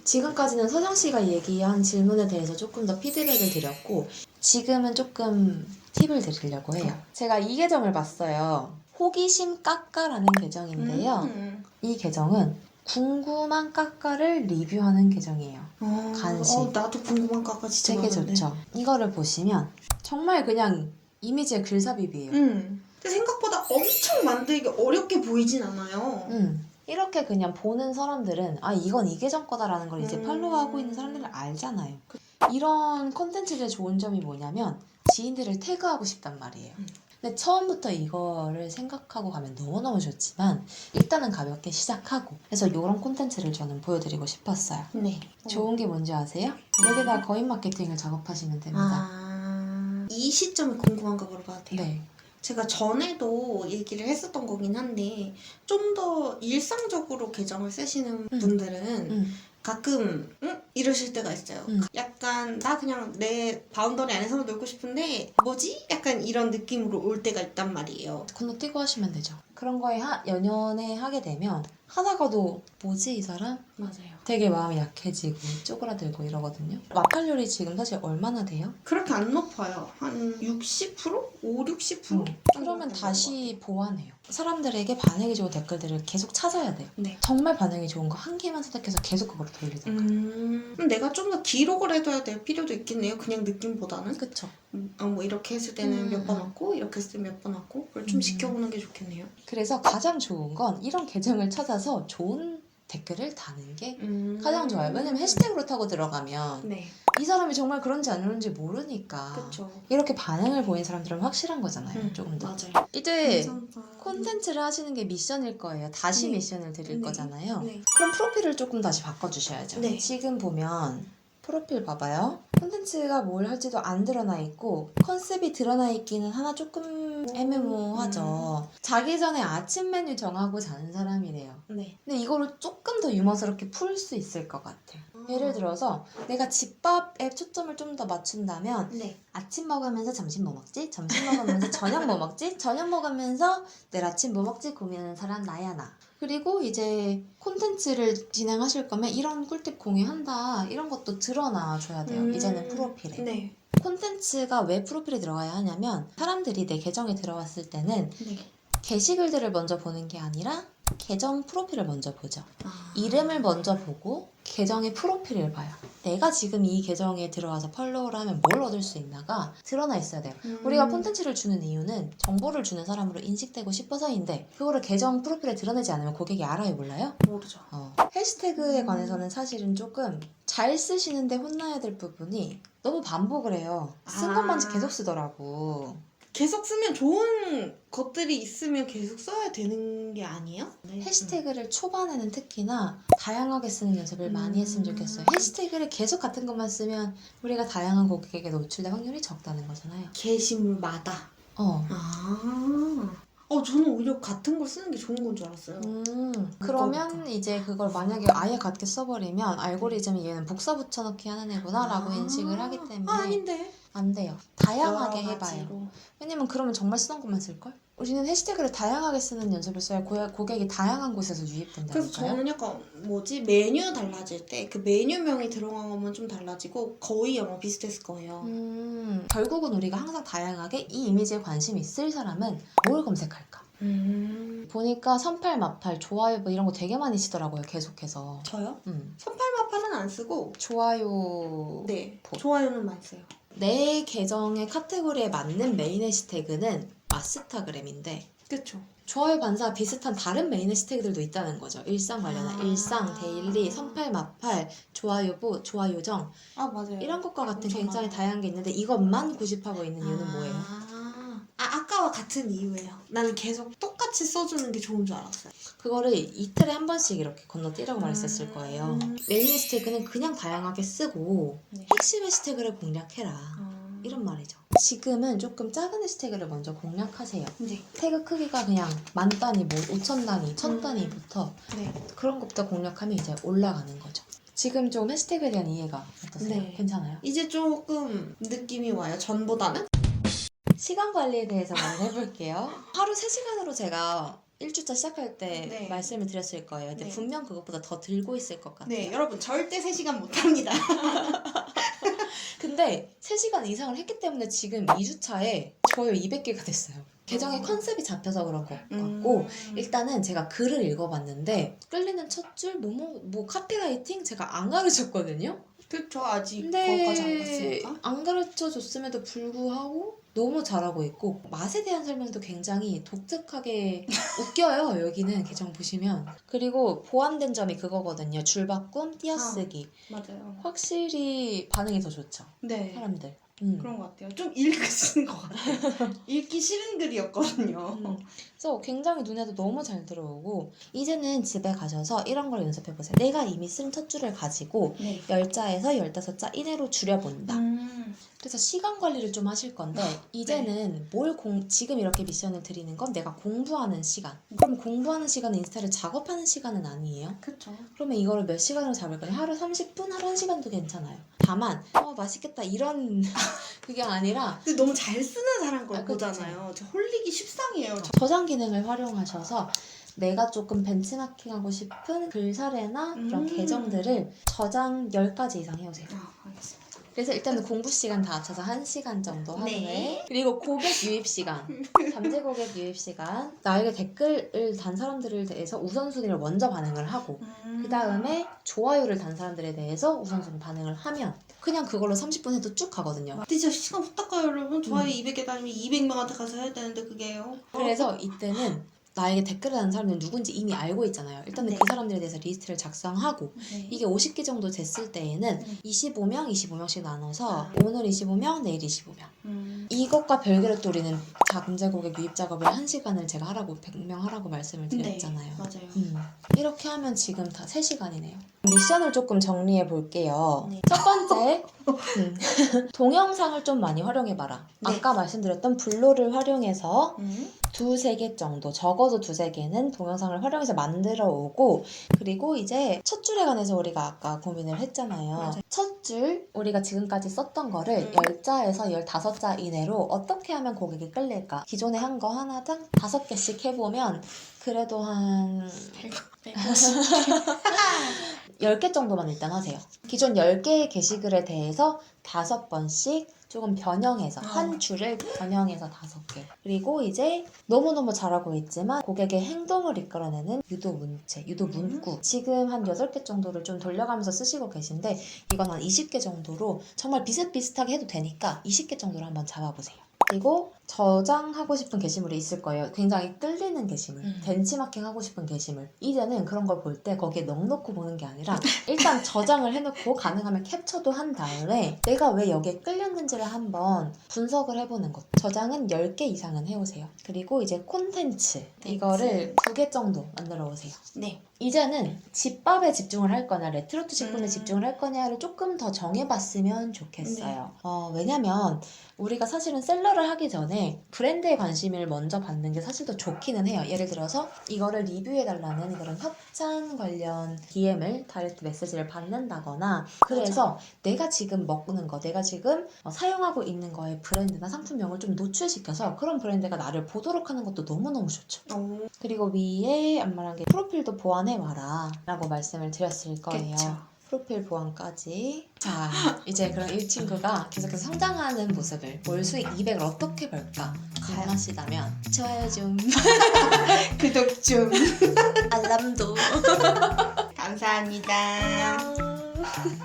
지금까지는 서정 씨가 얘기한 질문에 대해서 조금 더 피드백을 드렸고 지금은 조금 팁을 드리려고 해요. 제가 이 계정을 봤어요. 호기심 까까라는 계정인데요. 이 계정은 궁금한 까까를 리뷰하는 계정이에요. 간식. 나도 궁금한 까까 진짜 되게 많은데. 좋죠. 이거를 보시면 정말 그냥 이미지의 글삽입이에요. 근데 생각보다 엄청 만들기 어렵게 보이진 않아요. 이렇게 그냥 보는 사람들은 아 이건 이 계정 거다라는 걸 이제 팔로우하고 있는 사람들은 알잖아요. 이런 콘텐츠의 좋은 점이 뭐냐면 지인들을 태그하고 싶단 말이에요. 근데 처음부터 이거를 생각하고 가면 너무너무 좋지만 일단은 가볍게 시작하고 그래서 이런 콘텐츠를 저는 보여드리고 싶었어요. 네. 좋은 게 뭔지 아세요? 여기다 거인 마케팅을 작업하시면 됩니다. 이 시점에 궁금한가 보러 봐도 돼요. 네. 제가 전에도 얘기를 했었던 거긴 한데 좀 더 일상적으로 계정을 쓰시는 분들은 가끔 이러실 때가 있어요. 약간 나 그냥 내 바운더리 안에서만 놀고 싶은데 뭐지? 약간 이런 느낌으로 올 때가 있단 말이에요. 건너뛰고 하시면 되죠. 그런 거에 연연해 하게 되면 하다가도 뭐지 이 사람? 맞아요. 되게 마음이 약해지고 쪼그라들고 이러거든요. 마팔률이 지금 사실 얼마나 돼요? 그렇게 안 높아요. 한 60%? 5, 60%? 그러면 다시 보완해요. 사람들에게 반응이 좋은 댓글들을 계속 찾아야 돼요. 네. 정말 반응이 좋은 거 한 개만 선택해서 계속 그걸 돌리든가. 그럼 내가 좀 더 기록을 해둬야 될 필요도 있겠네요. 그냥 느낌보다는. 그쵸. 뭐 이렇게 했을 때는 몇 번 왔고 이렇게 했을 때 몇 번 왔고 그걸 좀 지켜보는 게 좋겠네요. 그래서 가장 좋은 건 이런 계정을 찾아서 좋은 댓글을 다는 게 가장 좋아요. 왜냐면 해시태그로 타고 들어가면 네. 이 사람이 정말 그런지 안 그런지 모르니까 그쵸. 이렇게 반응을 보인 사람들은 확실한 거잖아요. 조금 더. 맞아요. 이제 감사합니다. 콘텐츠를 하시는 게 미션일 거예요. 다시 네. 미션을 드릴 네. 거잖아요. 네. 그럼 프로필을 조금 다시 바꿔주셔야죠. 네. 지금 보면 프로필 봐봐요. 콘텐츠가 뭘 할지도 안 드러나 있고 컨셉이 드러나 있기는 하나 조금 애매모호하죠. 자기 전에 아침 메뉴 정하고 자는 사람이래요. 네. 근데 이거를 조금 더 유머스럽게 풀 수 있을 것 같아요. 예를 들어서 내가 집밥에 초점을 좀 더 맞춘다면 네. 아침 먹으면서 점심 뭐 먹지? 점심 먹으면서 저녁 뭐 먹지? 저녁 먹으면서 내일 아침 뭐 먹지? 고민하는 사람 나야 나. 그리고 이제 콘텐츠를 진행하실 거면 이런 꿀팁 공유한다 이런 것도 드러나 줘야 돼요. 이제는 프로필에. 네. 콘텐츠가 왜 프로필에 들어가야 하냐면 사람들이 내 계정에 들어왔을 때는 네. 게시글들을 먼저 보는 게 아니라 계정 프로필을 먼저 보죠. 이름을 먼저 보고 계정의 프로필을 봐요. 내가 지금 이 계정에 들어와서 팔로우를 하면 뭘 얻을 수 있나가 드러나 있어야 돼요. 우리가 콘텐츠를 주는 이유는 정보를 주는 사람으로 인식되고 싶어서인데 그거를 계정 프로필에 드러내지 않으면 고객이 알아요 몰라요? 모르죠. 해시태그에 관해서는 사실은 조금 잘 쓰시는데 혼나야 될 부분이 너무 반복을 해요. 쓴 것만 계속 쓰더라고. 계속 쓰면 좋은 것들이 있으면 계속 써야 되는 게 아니에요? 네. 해시태그를 초반에는 특히나 다양하게 쓰는 연습을 많이 했으면 좋겠어요. 해시태그를 계속 같은 것만 쓰면 우리가 다양한 고객에게 노출될 확률이 적다는 거잖아요. 게시물마다. 저는 오히려 같은 걸 쓰는 게 좋은 건 줄 알았어요. 그러면 이제 그걸 만약에 아예 같게 써버리면 알고리즘이 얘는 복사 붙여넣기 하는 애구나 라고 인식을 하기 때문에 아닌데. 안 돼요. 다양하게 여러 해봐요. 가지로. 왜냐면 그러면 정말 쓰던 것만 쓸걸? 우리는 해시태그를 다양하게 쓰는 연습을 써야 고객이 다양한 곳에서 유입된다니까요. 그래서 저는 약간 메뉴 달라질 때 그 메뉴명이 들어간 것만 좀 달라지고 거의 아마 비슷했을 거예요. 결국은 우리가 항상 다양하게 이 이미지에 관심이 있을 사람은 뭘 검색할까? 보니까 선팔, 마팔, 좋아요 뭐 이런 거 되게 많이 쓰더라고요. 계속해서. 저요? 선팔마팔은 안 쓰고 좋아요. 네. 좋아요는 많이 써요. 내 계정의 카테고리에 맞는 메인 해시태그는 마스타그램인데 그쵸. 좋아요 반사 비슷한 다른 메인 해시태그들도 있다는 거죠. 일상 관련한 일상, 데일리, 선팔, 마팔, 좋아요부, 좋아요정 맞아요. 이런 것과 같은 굉장히 많아요. 다양한 게 있는데 이것만 고집하고 있는 이유는 뭐예요? 아까와 같은 이유예요. 나는 계속 똑같이 써주는 게 좋은 줄 알았어요. 그거를 이틀에 한 번씩 이렇게 건너뛰라고 말했었을 거예요. 메인 해시태그는 그냥 다양하게 쓰고 네. 핵심 해시태그를 공략해라. 이런 말이죠. 지금은 조금 작은 해시태그를 먼저 공략하세요. 네. 태그 크기가 그냥 10,000단위, 5,000단위, 1,000단위부터 네. 그런 것부터 공략하면 이제 올라가는 거죠. 지금 좀 해시태그에 대한 이해가 어떠세요? 네. 괜찮아요? 이제 조금 느낌이 와요. 전보다는? 시간 관리에 대해서 먼저 해볼게요. 하루 3시간으로 제가 1주차 시작할 때 네. 말씀을 드렸을 거예요. 근데 네. 분명 그것보다 더 들고 있을 것 같아요. 네, 여러분 절대 3시간 못합니다. 근데 3시간 이상을 했기 때문에 지금 2주차에 좋아요 200개가 됐어요. 계정의 컨셉이 잡혀서 그런 것 같고 일단은 제가 글을 읽어봤는데 끌리는 첫 줄, 뭐 카피라이팅 제가 안 가르쳤거든요. 그쵸, 아직 근데 거기까지 안 갔으니까. 안 가르쳐줬음에도 불구하고 너무 잘하고 있고 맛에 대한 설명도 굉장히 독특하게 웃겨요. 여기는 계정 보시면. 그리고 보완된 점이 그거거든요. 줄바꿈, 띄어쓰기. 맞아요. 확실히 반응이 더 좋죠. 네. 사람들. 그런 것 같아요. 좀 읽으시는 것 같아요. 읽기 싫은 글이었거든요. 그래서 굉장히 눈에도 너무 잘 들어오고 이제는 집에 가셔서 이런 걸 연습해보세요. 내가 이미 쓴 첫 줄을 가지고 네. 10자에서 15자 이내로 줄여본다. 그래서 시간 관리를 좀 하실 건데 이제는 지금 이렇게 미션을 드리는 건 내가 공부하는 시간. 그럼 공부하는 시간은 인스타를 작업하는 시간은 아니에요. 그쵸. 그러면 이거를 몇 시간으로 잡을 거예요? 하루 30분, 하루 1시간도 괜찮아요. 다만 맛있겠다 이런 그게 아니라 근데 너무 잘 쓰는 사람 걸 그쵸. 보잖아요. 저 홀리기 십상이에요. 저장 기능을 활용하셔서 내가 조금 벤치마킹하고 싶은 글사례나 그런 계정들을 저장 10가지 이상 해오세요. 알겠습니다. 그래서 일단은 공부 시간 다 합쳐서 1시간 정도 하루에. 네. 그리고 고객 유입 시간. 잠재 고객 유입 시간. 나에게 댓글을 단 사람들에 대해서 우선순위를 먼저 반응을 하고 그 다음에 좋아요를 단 사람들에 대해서 우선순위 반응을 하면 그냥 그걸로 30분 해도 쭉 가거든요. 근데 진짜 시간 못 닦아요, 여러분. 좋아요 200개 달면 200명한테 가서 해야 되는데 그게요. 그래서 이때는 나에게 댓글을 다는 사람들은 누군지 이미 알고 있잖아요. 일단은 네. 그 사람들에 대해서 리스트를 작성하고 네. 이게 50개 정도 됐을 때에는 네. 25명씩 나눠서 아. 오늘 25명, 내일 25명. 이것과 별개로 또 우리는 잠재 고객 유입 작업을 1시간을 제가 하라고 100명 하라고 말씀을 드렸잖아요. 네, 맞아요. 이렇게 하면 지금 다 3시간이네요. 미션을 조금 정리해 볼게요. 네. 첫 번째, 동영상을 좀 많이 활용해봐라. 네. 아까 말씀드렸던 블로를 활용해서 음. 2-3개 정도, 적어도 2-3개는 동영상을 활용해서 만들어 오고 그리고 이제 첫 줄에 관해서 우리가 아까 고민을 했잖아요. 맞아요. 첫 줄, 우리가 지금까지 썼던 거를 10자에서 15자 이내로 어떻게 하면 고객이 끌릴까? 기존에 한 거 하나당 5개씩 해보면 그래도 한 10개 정도만 일단 하세요. 기존 10개의 게시글에 대해서 5번씩 조금 변형해서 한 줄을 변형해서 5개. 그리고 이제 너무너무 잘하고 있지만 고객의 행동을 이끌어내는 유도 문체, 유도 문구. 지금 한 8개 정도를 좀 돌려가면서 쓰시고 계신데 이건 한 20개 정도로 정말 비슷비슷하게 해도 되니까 20개 정도로 한번 잡아보세요. 그리고 저장하고 싶은 게시물이 있을 거예요. 굉장히 끌리는 게시물, 벤치마킹 하고 싶은 게시물. 이제는 그런 걸 볼 때 거기에 넉넉히 보는 게 아니라 일단 저장을 해놓고 가능하면 캡처도 한 다음에 내가 왜 여기에 끌렸는지를 한번 분석을 해보는 것. 저장은 10개 이상은 해오세요. 그리고 이제 콘텐츠. 이거를 2개 정도 만들어 오세요. 네. 이제는 집밥에 집중을 할 거냐 레트로트 식품에 집중을 할 거냐를 조금 더 정해봤으면 좋겠어요. 왜냐면 우리가 사실은 셀러를 하기 전에 브랜드에 관심을 먼저 받는 게 사실 더 좋기는 해요. 예를 들어서 이거를 리뷰해달라는 그런 협찬 관련 DM을 다이렉트 메시지를 받는다거나 그래서 내가 지금 먹는 거, 내가 지금 사용하고 있는 거의 브랜드나 상품명을 좀 노출시켜서 그런 브랜드가 나를 보도록 하는 것도 너무너무 좋죠. 그리고 위에 안 말한 게 프로필도 보완해와라 라고 말씀을 드렸을 거예요. 그쵸. 프로필 보완까지. 자, 이제 그럼 이 친구가 계속해서 성장하는 모습을 월 수익 200을 어떻게 벌까 궁금하시다면 좋아요 좀 구독 좀. 알람도 감사합니다. 안녕.